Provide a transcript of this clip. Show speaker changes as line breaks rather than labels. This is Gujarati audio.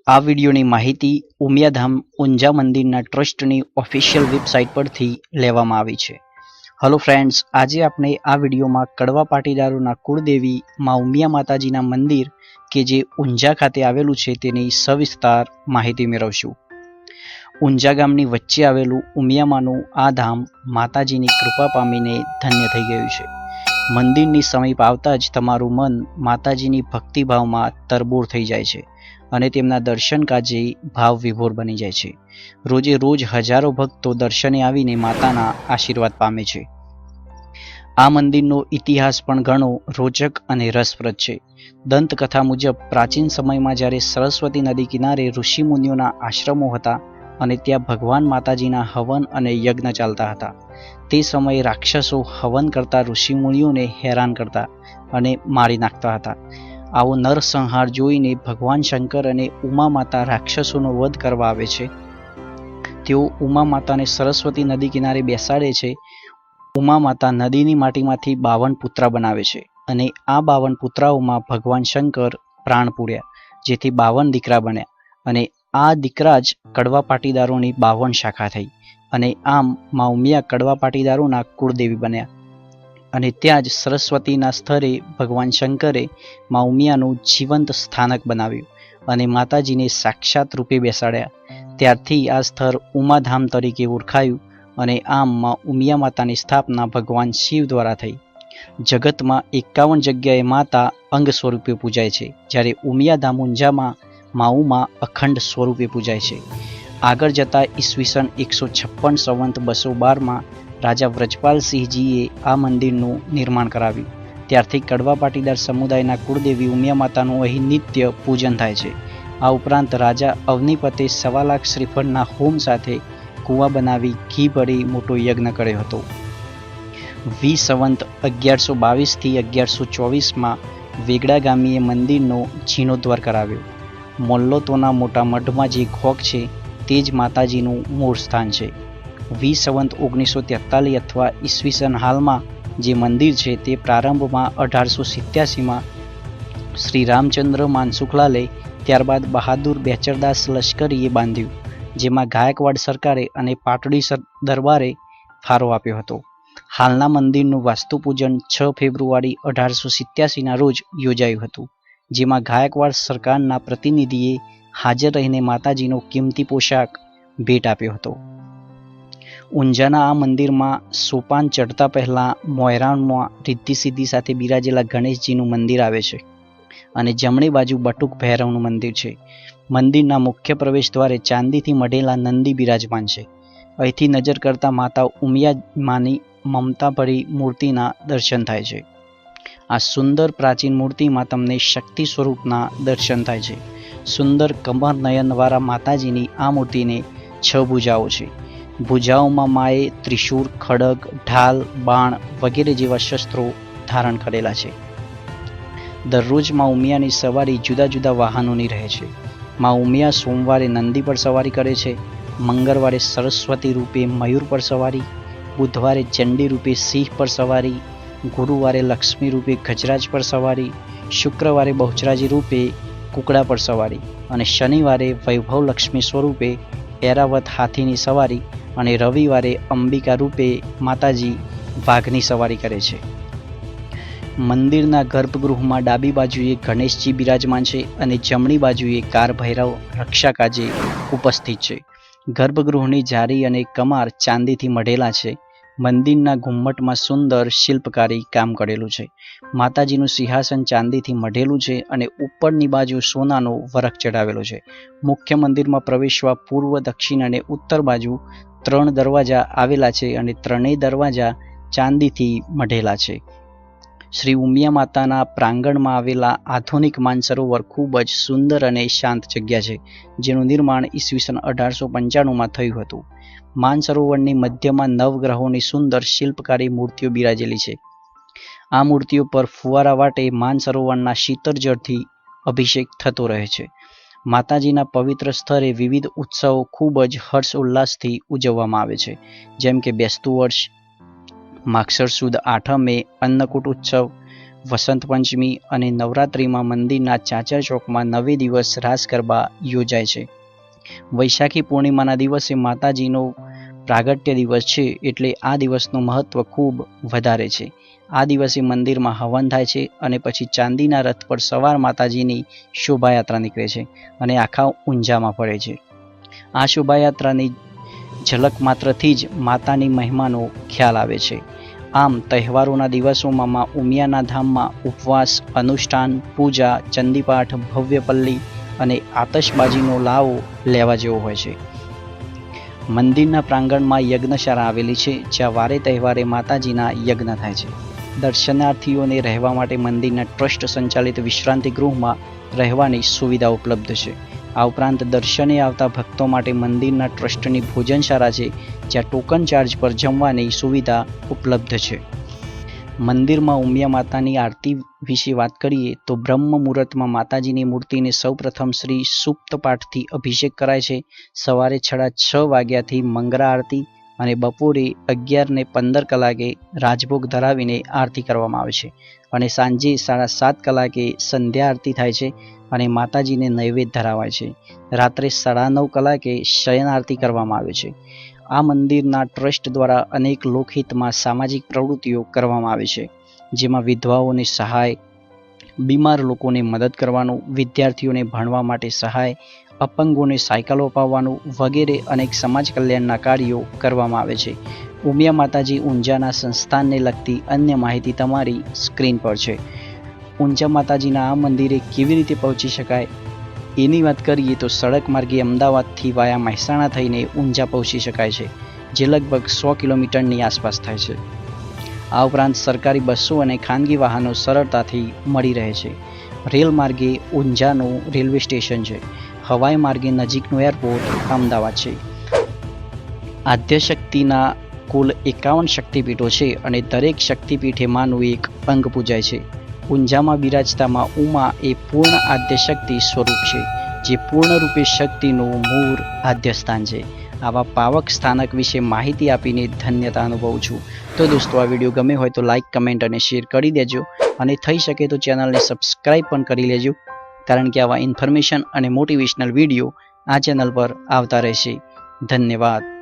આ વિડીયોની માહિતી ઉમિયાધામ ઊંઝા મંદિરના ટ્રસ્ટની ઓફિશિયલ વેબસાઇટ પરથી લેવામાં આવી છે. હેલો ફ્રેન્ડ્સ, આજે આપણે આ વિડીયોમાં કડવા પાટીદારોના કુળદેવી માં ઉમિયા માતાજીના મંદિર કે જે ઊંઝા ખાતે આવેલું છે તેની સવિસ્તાર માહિતી મેળવશું. ઊંઝા ગામની વચ્ચે આવેલું ઉમિયામાનું આ ધામ માતાજીની કૃપા પામીને ધન્ય થઈ ગયું છે. મંદિરની સમીપ આવતા જ તમારું મન માતાજીની ભક્તિભાવમાં તરબોળ થઈ જાય છે અને તેમના દર્શન કાજે ભાવ વિભોર બની જાય છે. રોજે રોજ હજારો ભક્તો દર્શને આવીને માતાના આશીર્વાદ પામે છે. આ મંદિરનો ઇતિહાસ પણ ઘણો રોચક અને રસપ્રદ છે. દંતકથા મુજબ પ્રાચીન સમયમાં જ્યારે સરસ્વતી નદી કિનારે ઋષિમુનિઓના આશ્રમો હતા અને ત્યાં ભગવાન માતાજીના હવન અને યજ્ઞ ચાલતા હતા, તે સમયે રાક્ષસો હવન કરતા ઋષિમુનિઓને હેરાન કરતા અને મારી નાખતા હતા. આવો નરસંહાર જોઈને ભગવાન શંકર અને ઉમા માતા રાક્ષસોનો વધ કરવા આવે છે. તેઓ ઉમા માતાને સરસ્વતી નદી કિનારે બેસાડે છે. ઉમા માતા નદીની માટીમાંથી 52 પુત્રા બનાવે છે અને આ 52 પુત્રાઓમાં ભગવાન શંકર પ્રાણ પૂર્યા, જેથી 52 દીકરા બન્યા અને આ દીકરા જ કડવા પાટીદારોની 52 શાખા થઈ અને આમ માં ઉમિયા કડવા પાટીદારોના કુળદેવી બન્યા. અને ત્યાં જ સરસ્વતીના સ્તરે ભગવાન શંકરે માં ઉમિયાનું જીવંત સ્થાનક બનાવ્યું અને માતાજીને સાક્ષાત રૂપે બેસાડ્યા. ત્યારથી આ સ્થળ ઉમાધામ તરીકે ઓળખાયું અને આમ માં ઉમિયા માતાની સ્થાપના ભગવાન શિવ દ્વારા થઈ. જગતમાં 51 જગ્યાએ માતા અંગ સ્વરૂપે પૂજાય છે, જ્યારે ઉમિયાધામ ઊંઝામાં માં ઉમા અખંડ સ્વરૂપે પૂજાય છે. આગળ જતાં ઈસવીસન 156 સંવંત 212માં રાજા વ્રજપાલસિંહજીએ આ મંદિરનું નિર્માણ કરાવ્યું. ત્યારથી કડવા પાટીદાર સમુદાયના કુળદેવી ઉમિયા માતાનું અહીં નિત્ય પૂજન થાય છે. આ ઉપરાંત રાજા અવનીપતે 1.25 લાખ શ્રીફળના હોમ સાથે કૂવા બનાવી ઘી ભરી મોટો યજ્ઞ કર્યો હતો. સંવંત 1122થી 1124માં વેગડા ગામીએ મંદિરનો જીર્ણોદ્ધાર કરાવ્યો. મોલ્લોતોના મોટા મઢમાં જે ખોખ છે તે જ માતાજીનું મૂળ સ્થાન છે. સંવંત 1943 અથવા ઈસવીસન હાલમાં જે મંદિર છે તે પ્રારંભમાં 1887માં શ્રી રામચંદ્ર માનસુખલાલે, ત્યારબાદ બહાદુર બેચરદાસ લશ્કરીએ બાંધ્યું, જેમાં ગાયકવાડ સરકારે અને પાટડી દરબારે ફાળો આપ્યો હતો. હાલના મંદિરનું વાસ્તુપૂજન 6 ફેબ્રુઆરી 1887ના રોજ યોજાયું હતું, જેમાં ગાયકવાડ સરકારના પ્રતિનિધિએ હાજર રહીને માતાજીનો કિંમતી પોશાક ભેટ આપ્યો હતો. ઊંઝાના આ મંદિરમાં સોપાન ચડતા પહેલાં મોયરાણમાં રિદ્ધિ સિદ્ધિ સાથે બિરાજેલા ગણેશજીનું મંદિર આવે છે અને જમણી બાજુ બટુક ભૈરવનું મંદિર છે. મંદિરના મુખ્ય પ્રવેશ દ્વારે ચાંદીથી મઢેલા નંદી બિરાજમાન છે. અહીંથી નજર કરતા માતા ઉમિયા માની મમતાભરી મૂર્તિના દર્શન થાય છે. આ સુંદર પ્રાચીન મૂર્તિમાં તમને શક્તિ સ્વરૂપના દર્શન થાય છે. સુંદર કમર નયનવાળા માતાજીની આ મૂર્તિને 6 ભુજાઓ છે. ભુજાઓમાં માએ ત્રિશૂળ, ખડગ, ઢાલ, બાણ વગેરે જેવા શસ્ત્રો ધારણ કરેલા છે. દરરોજ માં ઉમિયાની સવારી જુદા જુદા વાહનોની રહે છે. માં ઉમિયા સોમવારે નંદી પર સવારી કરે છે, મંગળવારે સરસ્વતી રૂપે મયુર પર સવારી, બુધવારે ચંડી રૂપે સિંહ પર સવારી, ગુરુવારે લક્ષ્મી રૂપે ગજરાજ પર સવારી, શુક્રવારે બહુચરાજી રૂપે કુકડા પર સવારી અને શનિવારે વૈભવ લક્ષ્મી સ્વરૂપે એરાવત હાથીની સવારી અને રવિવારે અંબિકા રૂપે માતાજી વાઘની સવારી કરે છે. મંદિરના ગર્ભગૃહમાં ડાબી બાજુએ ગણેશજી બિરાજમાન છે અને જમણી બાજુએ કાર ભૈરવ રક્ષા કાજે ઉપસ્થિત છે. ગર્ભગૃહની જારી અને કમાર ચાંદીથી મઢેલા છે. મંદિરના ઘુમ્મટમાં સુંદર શિલ્પકારી કામ કરેલું છે. માતાજીનું સિંહાસન ચાંદીથી મઢેલું છે અને ઉપરની બાજુ સોનાનો વરખ ચડાવેલો છે. મુખ્ય મંદિરમાં પ્રવેશવા પૂર્વ, દક્ષિણ અને ઉત્તર બાજુ 3 દરવાજા આવેલા છે અને ત્રણેય દરવાજા ચાંદીથી મઢેલા છે. શ્રી ઉમિયા માતાના પ્રાંગણમાં આવેલા આધુનિક માનસરોવર ખૂબ જ સુંદર અને શાંત જગ્યા છે, જેનું નિર્માણ ઈસવીસન 1895માં થયું હતું. માનસરોવરની મધ્યમાં નવગ્રહોની સુંદર શિલ્પકારી મૂર્તિઓ બિરાજેલી છે. આ મૂર્તિઓ પર ફુવારા વાટે માનસરોવરના શીતળ જળથી અભિષેક થતો રહે છે. માતાજીના પવિત્ર સ્થળે વિવિધ ઉત્સવો ખૂબ જ હર્ષ ઉલ્લાસથી ઉજવવામાં આવે છે, જેમ કે બેસતું વર્ષ, માગસર સુદ આઠમે અન્નકૂટ ઉત્સવ, વસંત પંચમી અને નવરાત્રિમાં મંદિરના ચાચર ચોકમાં 9 દિવસ રાસ ગરબા યોજાય છે. વૈશાખી પૂર્ણિમાના દિવસે માતાજીનો પ્રાગટ્ય દિવસ છે, એટલે આ દિવસનું મહત્વ ખૂબ વધારે છે. આ દિવસે મંદિરમાં હવન થાય છે અને પછી ચાંદીના રથ પર સવાર માતાજીની શોભાયાત્રા નીકળે છે અને આખા ઊંઝામાં ફરે છે. આ શોભાયાત્રાની ઝલક માત્રથી જ માતાની મહિમાનો ખ્યાલ આવે છે. આમ તહેવારોના દિવસોમાં મા ઉમિયાના ધામમાં ઉપવાસ, અનુષ્ઠાન, પૂજા, ચંદીપાઠ, ભવ્ય પલ્લી અને આતશબાજીનો લાવો લેવા જેવો હોય છે. મંદિરના પ્રાંગણમાં યજ્ઞશાળા આવેલી છે, જ્યાં વારે તહેવારે માતાજીના યજ્ઞ થાય છે. દર્શનાર્થીઓને રહેવા માટે મંદિરના ટ્રસ્ટ સંચાલિત વિશ્રાંતિ ગૃહમાં રહેવાની સુવિધા ઉપલબ્ધ છે. આ ઉપરાંત દર્શને આવતા ભક્તો માટે મંદિરના ટ્રસ્ટની ભોજનશાળા છે, જ્યાં ટોકન ચાર્જ પર જમવાની સુવિધા ઉપલબ્ધ છે. મંદિરમાં ઉમિયા માતાની આરતી વિશે વાત કરીએ તો બ્રહ્મ મુહૂર્તમાં માતાજીની મૂર્તિને સૌપ્રથમ શ્રી સુપ્ત પાઠથી અભિષેક કરાય છે. સવારે 6:30 વાગ્યાથી મંગળા આરતી અને બપોરે 11:15 કલાકે રાજભોગ ધરાવીને આરતી કરવામાં આવે છે અને સાંજે 7:30 કલાકે સંધ્યા આરતી થાય છે અને માતાજીને નૈવેદ્ય ધરાવાય છે. રાત્રે 9:30 કલાકે શયન આરતી કરવામાં આવે છે. આ મંદિરના ટ્રસ્ટ દ્વારા અનેક લોકહિતમાં સામાજિક પ્રવૃત્તિઓ કરવામાં આવે છે, જેમાં વિધવાઓને સહાય, બીમાર લોકોને મદદ કરવાનું, વિદ્યાર્થીઓને ભણવા માટે સહાય, અપંગોને સાયકલો અપાવવાનું વગેરે અનેક સમાજ કલ્યાણના કાર્યો કરવામાં આવે છે. ઉમિયા માતાજી ઊંઝાના સંસ્થાનને લગતી અન્ય માહિતી તમારી સ્ક્રીન પર છે. ઊંઝા માતાજીના આ મંદિરે કેવી રીતે પહોંચી શકાય એની વાત કરીએ તો સડક માર્ગે અમદાવાદથી વાયા મહેસાણા થઈને ઊંઝા પહોંચી શકાય છે, જે લગભગ 100 કિલોમીટરની આસપાસ થાય છે. આ ઉપરાંત સરકારી બસો અને ખાનગી વાહનો સરળતાથી મળી રહે છે. રેલ માર્ગે ઊંઝાનું રેલવે સ્ટેશન છે. હવાઈ માર્ગે નજીકનું એરપોર્ટ અમદાવાદ છે. આદ્યશક્તિના કુલ 51 શક્તિપીઠો છે અને દરેક શક્તિપીઠે માનું એક અંગ પૂજાય છે. ઊંઝામાં બિરાજતા માં ઉમા એ પૂર્ણ આદ્યશક્તિ સ્વરૂપ છે, જે પૂર્ણ રૂપે શક્તિનું મૂળ આદ્યસ્થાન છે. આવા પાવક સ્થાનક વિશે માહિતી આપીને ધન્યતા અનુભવું છું. તો દોસ્તો, આ વિડીયો ગમે હોય તો લાઇક, કમેન્ટ અને શેર કરી દેજો અને થઈ શકે તો ચેનલને સબસ્ક્રાઈબ પણ કરી લેજો, કારણ કે આવા ઇન્ફોર્મેશન અને મોટિવેશનલ વિડીયો આ ચેનલ પર આવતા રહેશે. ધન્યવાદ.